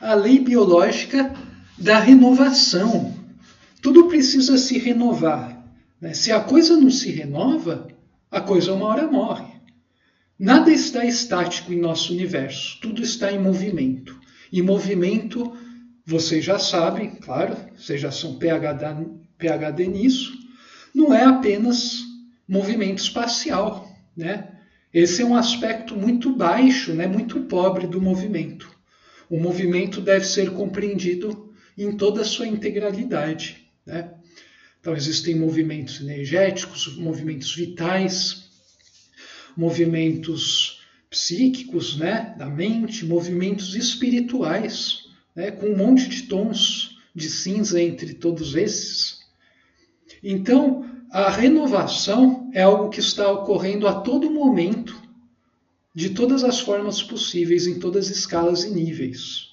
a lei biológica da renovação. Tudo precisa se renovar, né? Se a coisa não se renova, a coisa uma hora morre. Nada está estático em nosso universo, tudo está em movimento. E movimento, vocês já sabem, claro, vocês já são PhD nisso, não é apenas movimento espacial, né? Esse é um aspecto muito baixo, né, muito pobre do movimento. O movimento deve ser compreendido em toda a sua integralidade, né? Então existem movimentos energéticos, movimentos vitais, movimentos psíquicos, né, da mente, movimentos espirituais, né, com um monte de tons de cinza entre todos esses. Então, a renovação é algo que está ocorrendo a todo momento, de todas as formas possíveis, em todas as escalas e níveis.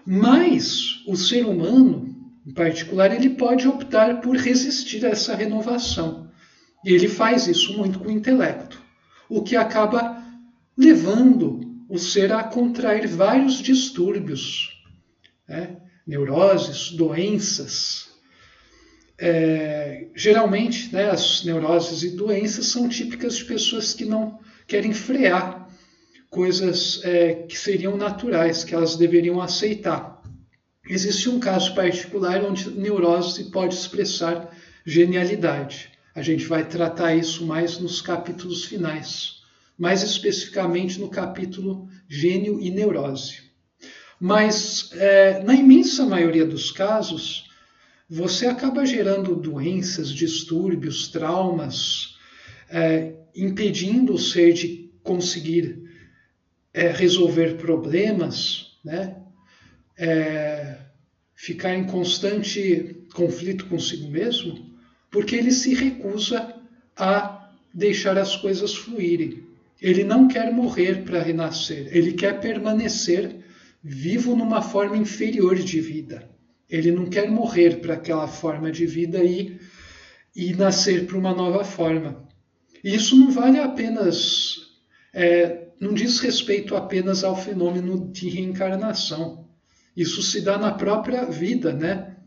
Mas o ser humano, em particular, ele pode optar por resistir a essa renovação. E ele faz isso muito com o intelecto, o que acaba levando o ser a contrair vários distúrbios, né? Neuroses, doenças. Geralmente, né, as neuroses e doenças são típicas de pessoas que não querem frear coisas que seriam naturais, que elas deveriam aceitar. Existe um caso particular onde neurose pode expressar genialidade. A gente vai tratar isso mais nos capítulos finais, mais especificamente no capítulo Gênio e Neurose. Mas, na imensa maioria dos casos, você acaba gerando doenças, distúrbios, traumas, impedindo o ser de conseguir resolver problemas, né? Ficar em constante conflito consigo mesmo, porque ele se recusa a deixar as coisas fluírem. Ele não quer morrer para renascer, ele quer permanecer vivo numa forma inferior de vida. Ele não quer morrer para aquela forma de vida e nascer para uma nova forma. E isso não vale apenas, não diz respeito apenas ao fenômeno de reencarnação. Isso se dá na própria vida, né?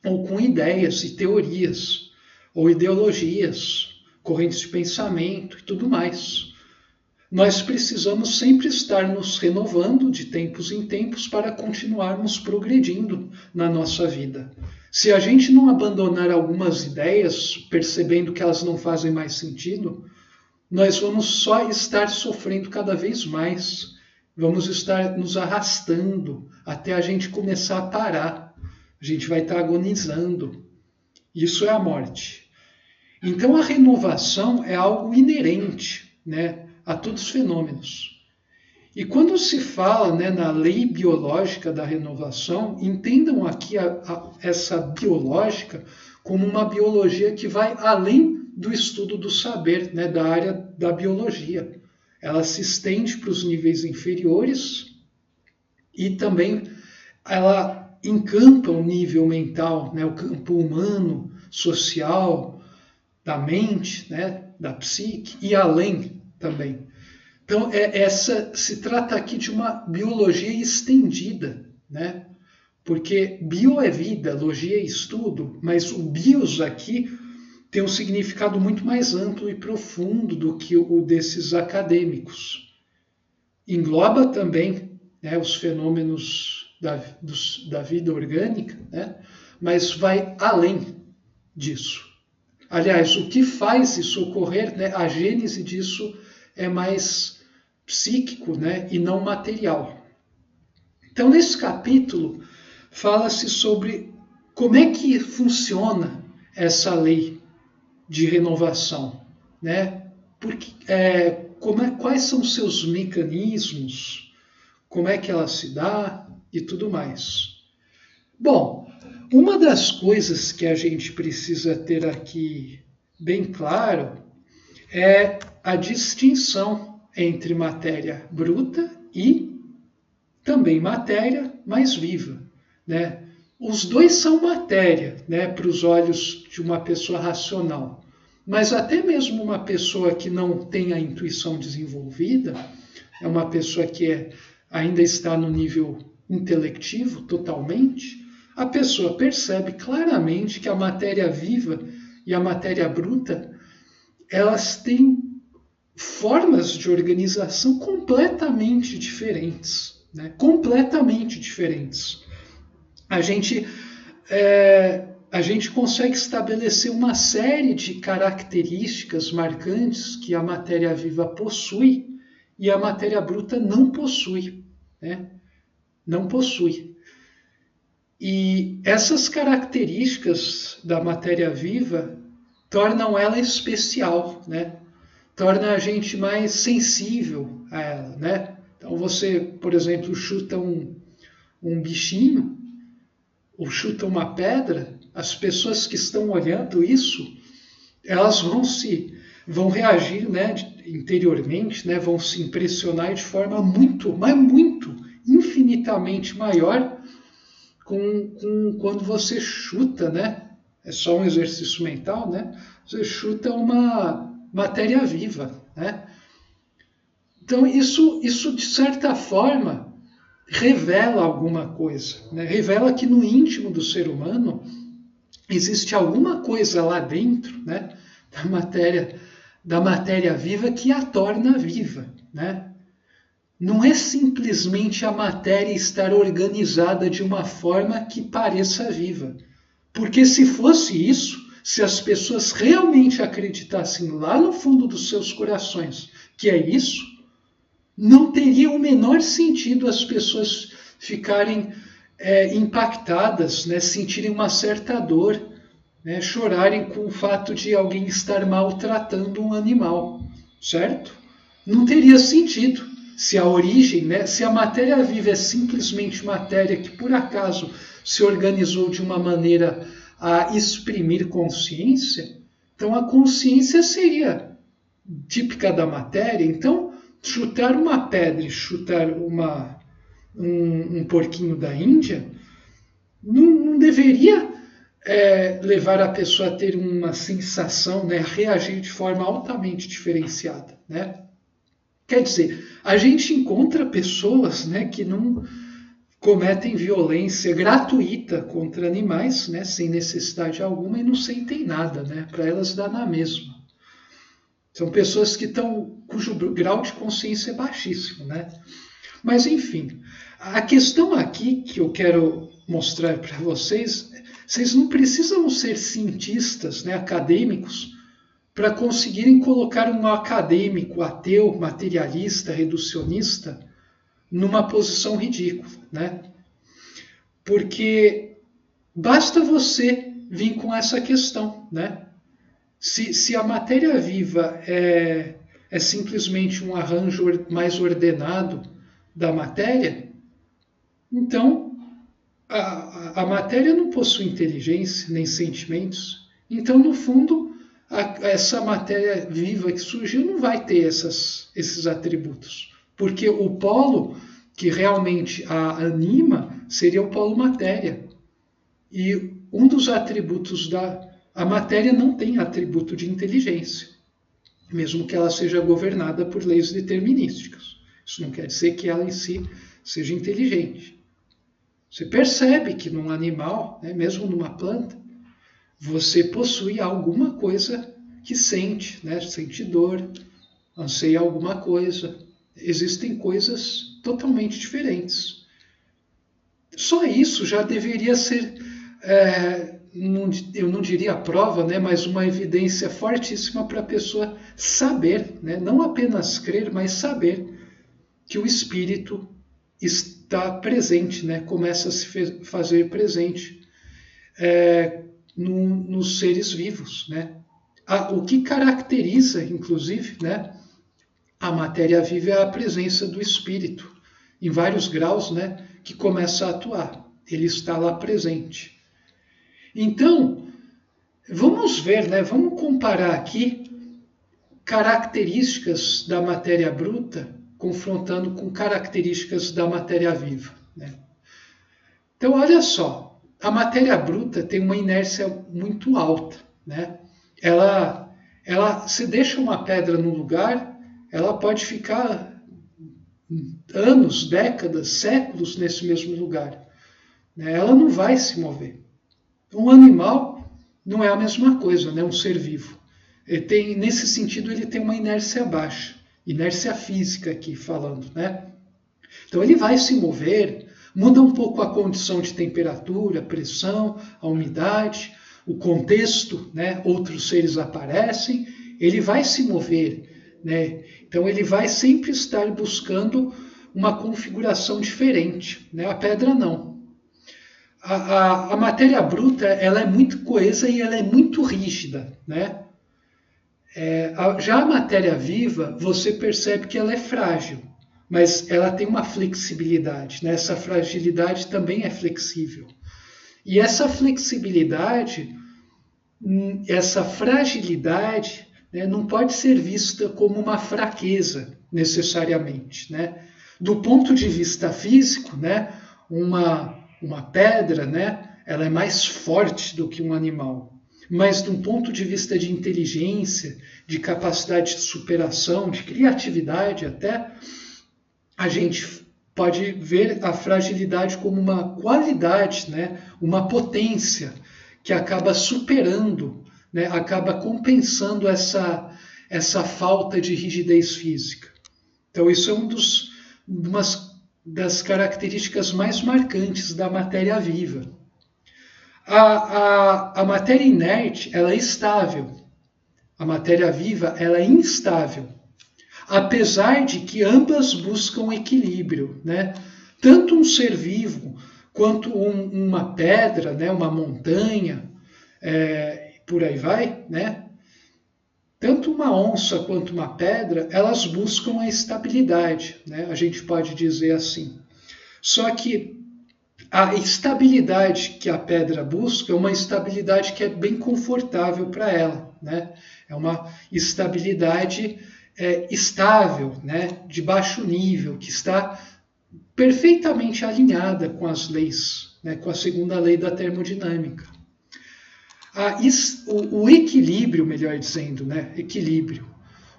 Ou com ideias e teorias, ou ideologias, correntes de pensamento e tudo mais. Nós precisamos sempre estar nos renovando de tempos em tempos para continuarmos progredindo na nossa vida. Se a gente não abandonar algumas ideias, percebendo que elas não fazem mais sentido, nós vamos só estar sofrendo cada vez mais. Vamos estar nos arrastando até a gente começar a parar. A gente vai estar agonizando. Isso é a morte. Então a renovação é algo inerente, né, a todos os fenômenos. E quando se fala, né, na lei biológica da renovação, entendam aqui essa biológica como uma biologia que vai além do estudo do saber, né, da área da biologia. Ela se estende para os níveis inferiores e também ela encampa o nível mental, né, o campo humano, social, da mente, né, da psique e além também. Então, se trata aqui de uma biologia estendida, né? Porque bio é vida, logia é estudo, mas o bios aqui tem um significado muito mais amplo e profundo do que o desses acadêmicos. Engloba também, né, os fenômenos da vida orgânica, né? Mas vai além disso. Aliás, o que faz isso ocorrer, né, a gênese disso é mais psíquico, né, e não material. Então, nesse capítulo, fala-se sobre como é que funciona essa lei de renovação, né? Quais são os seus mecanismos, como é que ela se dá e tudo mais. Bom, uma das coisas que a gente precisa ter aqui bem claro é a distinção entre matéria bruta e também matéria mais viva, né? Os dois são matéria, né, para os olhos de uma pessoa racional, mas até mesmo uma pessoa que não tem a intuição desenvolvida, é uma pessoa que ainda está no nível intelectivo totalmente, a pessoa percebe claramente que a matéria viva e a matéria bruta, elas têm formas de organização completamente diferentes, né? Completamente diferentes. A gente consegue estabelecer uma série de características marcantes que a matéria viva possui e a matéria bruta não possui, né? Não possui. E essas características da matéria viva tornam ela especial, né? Torna a gente mais sensível a ela, né? Então você, por exemplo, chuta um bichinho ou chuta uma pedra, as pessoas que estão olhando isso, elas vão reagir, né, interiormente, né, vão se impressionar de forma muito, mas muito, infinitamente maior quando você chuta, né? É só um exercício mental, né? Você chuta uma matéria viva, né? Então isso de certa forma revela alguma coisa, né? Revela que no íntimo do ser humano existe alguma coisa lá dentro, né? Da matéria viva que a torna viva, né? Não é simplesmente a matéria estar organizada de uma forma que pareça viva. Porque se fosse isso, se as pessoas realmente acreditassem lá no fundo dos seus corações que é isso, não teria o menor sentido as pessoas ficarem impactadas, né, sentirem uma certa dor, né, chorarem com o fato de alguém estar maltratando um animal, certo? Não teria sentido. Se a origem, né, se a matéria viva é simplesmente matéria que por acaso se organizou de uma maneira a exprimir consciência, então a consciência seria típica da matéria. Então, chutar uma pedra e chutar um porquinho da Índia não deveria levar a pessoa a ter uma sensação, né, a reagir de forma altamente diferenciada, né? Quer dizer, a gente encontra pessoas, né, que não cometem violência gratuita contra animais, né, sem necessidade alguma e não sentem nada, né? Para elas dá na mesma. São pessoas cujo grau de consciência é baixíssimo, né? Mas enfim, a questão aqui que eu quero mostrar para vocês não precisam ser cientistas, né, acadêmicos, para conseguirem colocar um acadêmico ateu, materialista, reducionista, numa posição ridícula, né? Porque basta você vir com essa questão, né? Se a matéria viva é simplesmente um arranjo mais ordenado da matéria, então a matéria não possui inteligência nem sentimentos. Então, no fundo, essa matéria viva que surgiu não vai ter esses atributos, porque o polo que realmente a anima seria o polo matéria. E um dos atributos a matéria não tem atributo de inteligência, mesmo que ela seja governada por leis determinísticas. Isso não quer dizer que ela em si seja inteligente. Você percebe que num animal, né, mesmo numa planta, você possui alguma coisa que sente, né? Sente dor, anseia alguma coisa. Existem coisas totalmente diferentes. Só isso já deveria ser, eu não diria prova, né? Mas uma evidência fortíssima para a pessoa saber, né? Não apenas crer, mas saber que o espírito está presente, né? Começa a se fazer presente nos seres vivos, né? O que caracteriza, inclusive, né, a matéria viva é a presença do espírito, em vários graus, né, que começa a atuar. Ele está lá presente. Então, vamos ver, né, vamos comparar aqui características da matéria bruta confrontando com características da matéria viva, né? Então, olha só. A matéria bruta tem uma inércia muito alta, né? Se deixa uma pedra no lugar, ela pode ficar anos, décadas, séculos nesse mesmo lugar. Ela não vai se mover. Um animal não é a mesma coisa, né? Um ser vivo. Nesse sentido, ele tem uma inércia baixa, inércia física aqui falando, né? Então ele vai se mover, muda um pouco a condição de temperatura, pressão, a umidade, o contexto, né? Outros seres aparecem, ele vai se mover, né? Então ele vai sempre estar buscando uma configuração diferente, né? A pedra não. A matéria bruta ela é muito coesa e ela é muito rígida, né? Já a matéria viva, você percebe que ela é frágil, mas ela tem uma flexibilidade, né? Essa fragilidade também é flexível. E essa flexibilidade, essa fragilidade, né, não pode ser vista como uma fraqueza, necessariamente, né? Do ponto de vista físico, né, uma pedra, né, ela é mais forte do que um animal. Mas, de um ponto de vista de inteligência, de capacidade de superação, de criatividade até, a gente pode ver a fragilidade como uma qualidade, né? Uma potência que acaba superando, né? Acaba compensando essa falta de rigidez física. Então, isso é uma das características mais marcantes da matéria viva. A matéria inerte, ela é estável. A matéria viva, ela é instável. Apesar de que ambas buscam equilíbrio, né? Tanto um ser vivo quanto uma pedra, né? Uma montanha, por aí vai, né? Tanto uma onça quanto uma pedra, elas buscam a estabilidade, né? A gente pode dizer assim. Só que a estabilidade que a pedra busca é uma estabilidade que é bem confortável para ela, né? É uma estabilidade estável, né? De baixo nível, que está perfeitamente alinhada com as leis, né? Com a segunda lei da termodinâmica. O equilíbrio, melhor dizendo, né? Equilíbrio.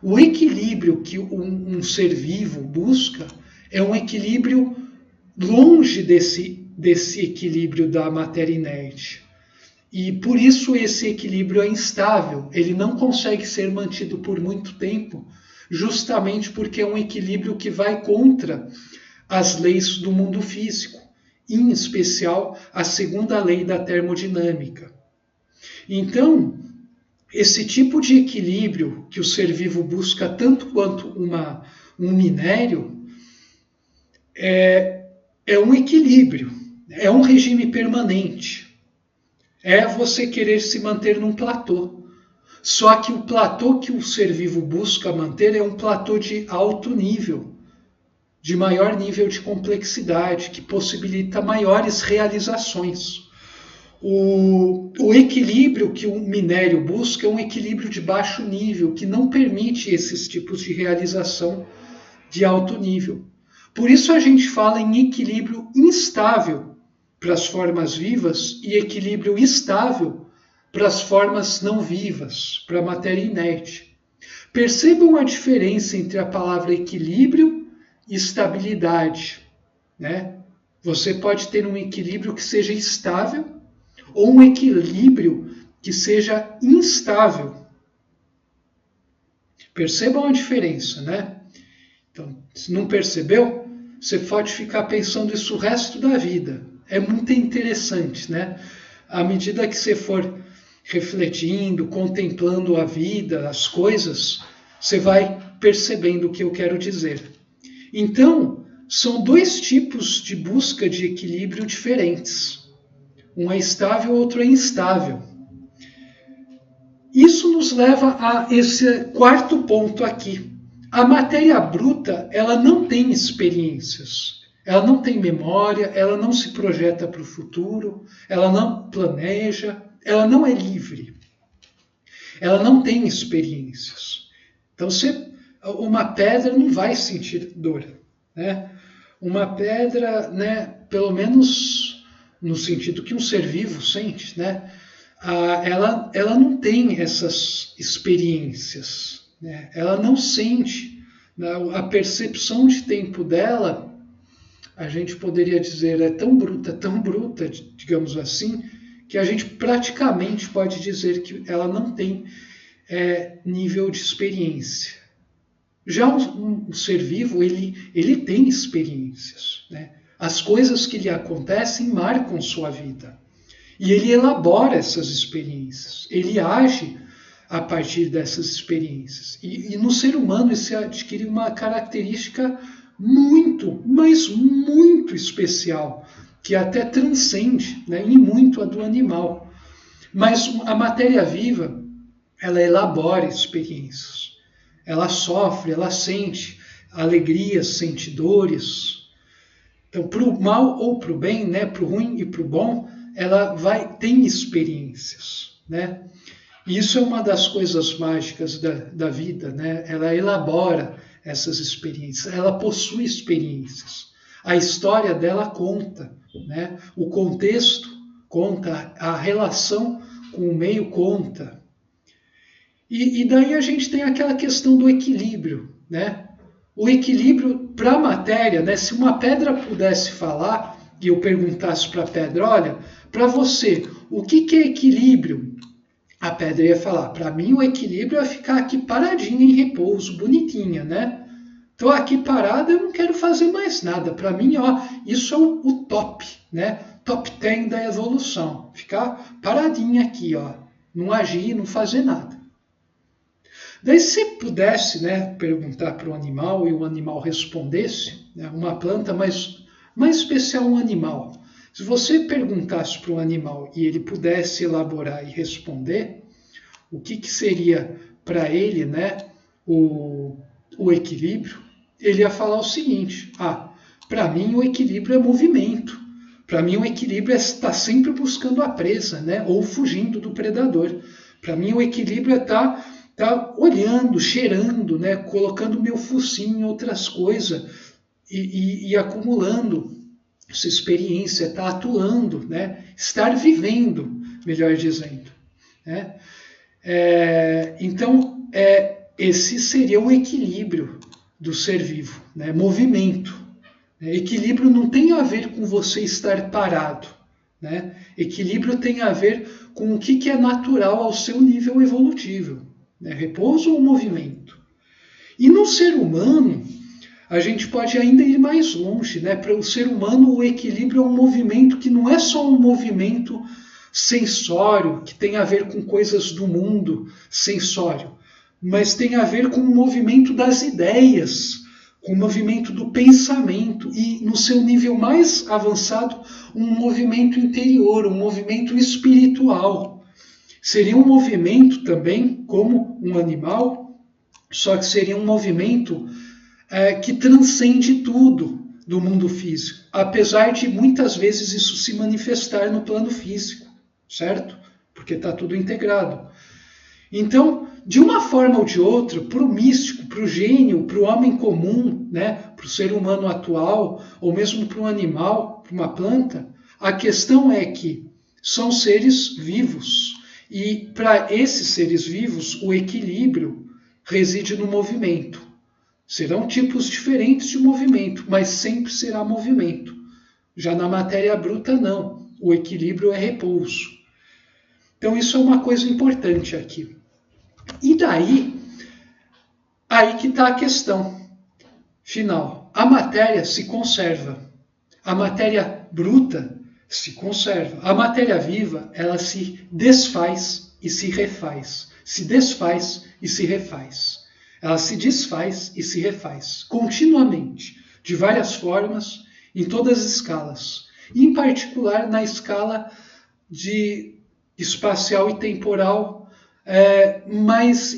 O equilíbrio que um ser vivo busca é um equilíbrio longe desse equilíbrio da matéria inerte. E por isso esse equilíbrio é instável, ele não consegue ser mantido por muito tempo, justamente porque é um equilíbrio que vai contra as leis do mundo físico, em especial a segunda lei da termodinâmica. Então, esse tipo de equilíbrio que o ser vivo busca tanto quanto um minério é um equilíbrio, é um regime permanente. É você querer se manter num platô. Só que o platô que o ser vivo busca manter é um platô de alto nível, de maior nível de complexidade, que possibilita maiores realizações. O equilíbrio que o minério busca é um equilíbrio de baixo nível, que não permite esses tipos de realização de alto nível. Por isso a gente fala em equilíbrio instável para as formas vivas e equilíbrio estável para as formas não vivas, para a matéria inerte. Percebam a diferença entre a palavra equilíbrio e estabilidade, né? Você pode ter um equilíbrio que seja estável ou um equilíbrio que seja instável. Percebam a diferença, né? Então, se não percebeu, você pode ficar pensando isso o resto da vida. É muito interessante, né? À medida que você for refletindo, contemplando a vida, as coisas, você vai percebendo o que eu quero dizer. Então, são dois tipos de busca de equilíbrio diferentes. Um é estável, outro é instável. Isso nos leva a esse quarto ponto aqui. A matéria bruta, ela não tem experiências, ela não tem memória, ela não se projeta para o futuro, ela não planeja, ela não é livre. Ela não tem experiências. Então, uma pedra não vai sentir dor, né? Uma pedra, né, pelo menos no sentido que um ser vivo sente, né? Ela não tem essas experiências, né? Ela não sente A percepção de tempo dela, a gente poderia dizer, é tão bruta, digamos assim, que a gente praticamente pode dizer que ela não tem nível de experiência. Já um ser vivo, ele tem experiências, né? As coisas que lhe acontecem marcam sua vida. E ele elabora essas experiências, ele age a partir dessas experiências. E no ser humano isso adquire uma característica muito, mas muito especial, que até transcende, né, em muito a do animal. Mas a matéria viva, ela elabora experiências. Ela sofre, ela sente alegrias, sente dores. Então, para o mal ou para o bem, né, para o ruim e para o bom, ela tem experiências, né? E isso é uma das coisas mágicas da vida, né? Ela elabora essas experiências, ela possui experiências. A história dela conta, né? O contexto conta, a relação com o meio conta. E daí a gente tem aquela questão do equilíbrio, né? O equilíbrio para a matéria, né? Se uma pedra pudesse falar e eu perguntasse para a pedra, olha, para você, o que é equilíbrio? A pedra ia falar, para mim o equilíbrio é ficar aqui paradinha em repouso, bonitinha, né? Estou aqui parada, eu não quero fazer mais nada. Para mim, ó, isso é o top, né? Top 10 da evolução. Ficar paradinha aqui, ó, não agir, não fazer nada. Daí se pudesse, né, perguntar para o animal e o animal respondesse, né, uma planta, mas mais especial um animal. Se você perguntasse para o animal e ele pudesse elaborar e responder, o que seria para ele, né, o equilíbrio, ele ia falar o seguinte, para mim o equilíbrio é movimento. Para mim o equilíbrio é estar sempre buscando a presa, né, ou fugindo do predador. Para mim o equilíbrio é estar olhando, cheirando, né, colocando meu focinho em outras coisas e acumulando essa experiência, estar atuando, né? Estar vivendo, melhor dizendo. Né? Então, esse seria o equilíbrio do ser vivo, né? Movimento. Equilíbrio não tem a ver com você estar parado. Né? Equilíbrio tem a ver com o que é natural ao seu nível evolutivo. Né? Repouso ou movimento. E no ser humano, a gente pode ainda ir mais longe, né? Para o ser humano, o equilíbrio é um movimento que não é só um movimento sensório, que tem a ver com coisas do mundo sensório, mas tem a ver com o movimento das ideias, com o movimento do pensamento e, no seu nível mais avançado, um movimento interior, um movimento espiritual. Seria um movimento também, como um animal, só que seria um movimento que transcende tudo do mundo físico, apesar de muitas vezes isso se manifestar no plano físico, certo? Porque está tudo integrado. Então, de uma forma ou de outra, para o místico, para o gênio, para o homem comum, né, para o ser humano atual, ou mesmo para um animal, para uma planta, a questão é que são seres vivos. E para esses seres vivos, o equilíbrio reside no movimento. Serão tipos diferentes de movimento, mas sempre será movimento. Já na matéria bruta, não. O equilíbrio é repouso. Então, isso é uma coisa importante aqui. E daí, aí que está a questão final. A matéria se conserva. A matéria bruta se conserva. A matéria viva, ela se desfaz e se refaz. Se desfaz e se refaz. Ela se desfaz e se refaz continuamente, de várias formas, em todas as escalas. Em particular, na escala de espacial e temporal, mas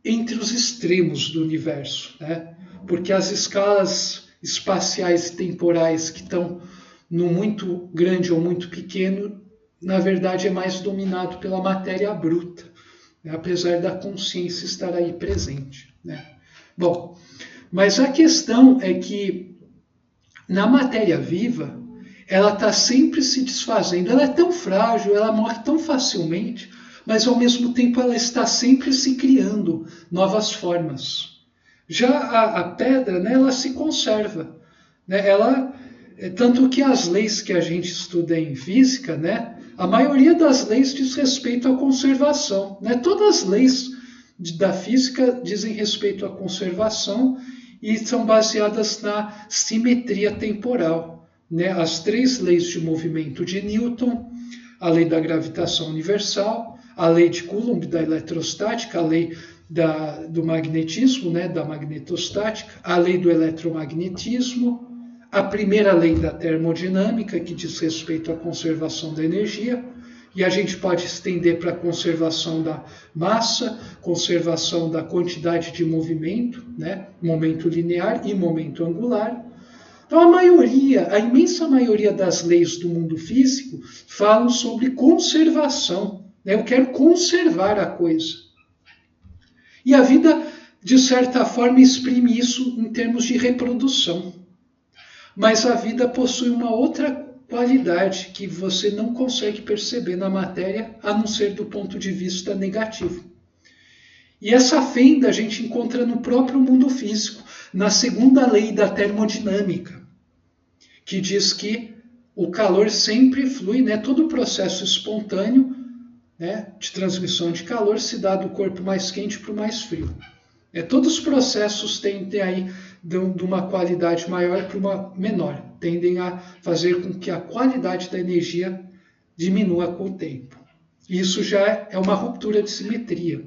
entre os extremos do universo. Né? Porque as escalas espaciais e temporais que estão no muito grande ou muito pequeno, na verdade, é mais dominado pela matéria bruta, né? Apesar da consciência estar aí presente. Né? Bom, mas a questão é que na matéria viva, ela está sempre se desfazendo. Ela é tão frágil, ela morre tão facilmente, mas ao mesmo tempo ela está sempre se criando novas formas. Já a pedra, né, ela se conserva. Né? Tanto que as leis que a gente estuda em física, né, a maioria das leis diz respeito à conservação. Né? Todas as leis da física dizem respeito à conservação e são baseadas na simetria temporal. Né? As 3 leis de movimento de Newton, a lei da gravitação universal, a lei de Coulomb da eletrostática, a lei do magnetismo, né, da magnetostática, a lei do eletromagnetismo, a primeira lei da termodinâmica, que diz respeito à conservação da energia, e a gente pode estender para a conservação da massa, conservação da quantidade de movimento, né, momento linear e momento angular. Então a imensa maioria das leis do mundo físico falam sobre conservação. Né? Eu quero conservar a coisa. E a vida, de certa forma, exprime isso em termos de reprodução. Mas a vida possui uma outra qualidade que você não consegue perceber na matéria, a não ser do ponto de vista negativo. E essa fenda a gente encontra no próprio mundo físico, na segunda lei da termodinâmica, que diz que o calor sempre flui, né? Todo o processo espontâneo, né, de transmissão de calor se dá do corpo mais quente para o mais frio. Todos os processos tendem aí de uma qualidade maior para uma menor, tendem a fazer com que a qualidade da energia diminua com o tempo. Isso já é uma ruptura de simetria.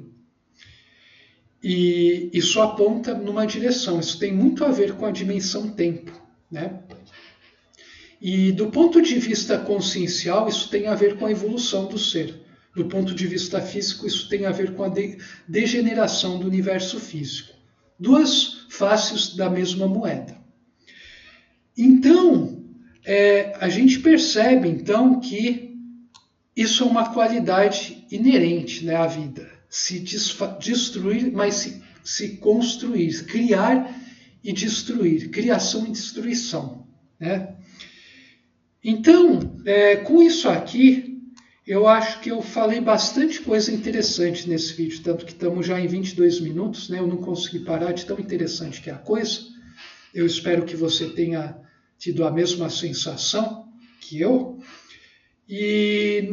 E isso aponta numa direção, isso tem muito a ver com a dimensão tempo. Né? E do ponto de vista consciencial, isso tem a ver com a evolução do ser. Do ponto de vista físico, isso tem a ver com a degeneração do universo físico. 2 faces da mesma moeda. Então, a gente percebe então que isso é uma qualidade inerente, né, à vida. Se destruir, mas se construir. Criar e destruir. Criação e destruição. Né? Então, com isso aqui, eu acho que eu falei bastante coisa interessante nesse vídeo, tanto que estamos já em 22 minutos, né? Eu não consegui parar de tão interessante que é a coisa. Eu espero que você tenha tido a mesma sensação que eu. E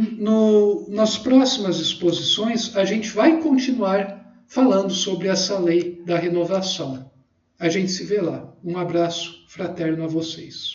nas próximas exposições, a gente vai continuar falando sobre essa lei da renovação. A gente se vê lá. Um abraço fraterno a vocês.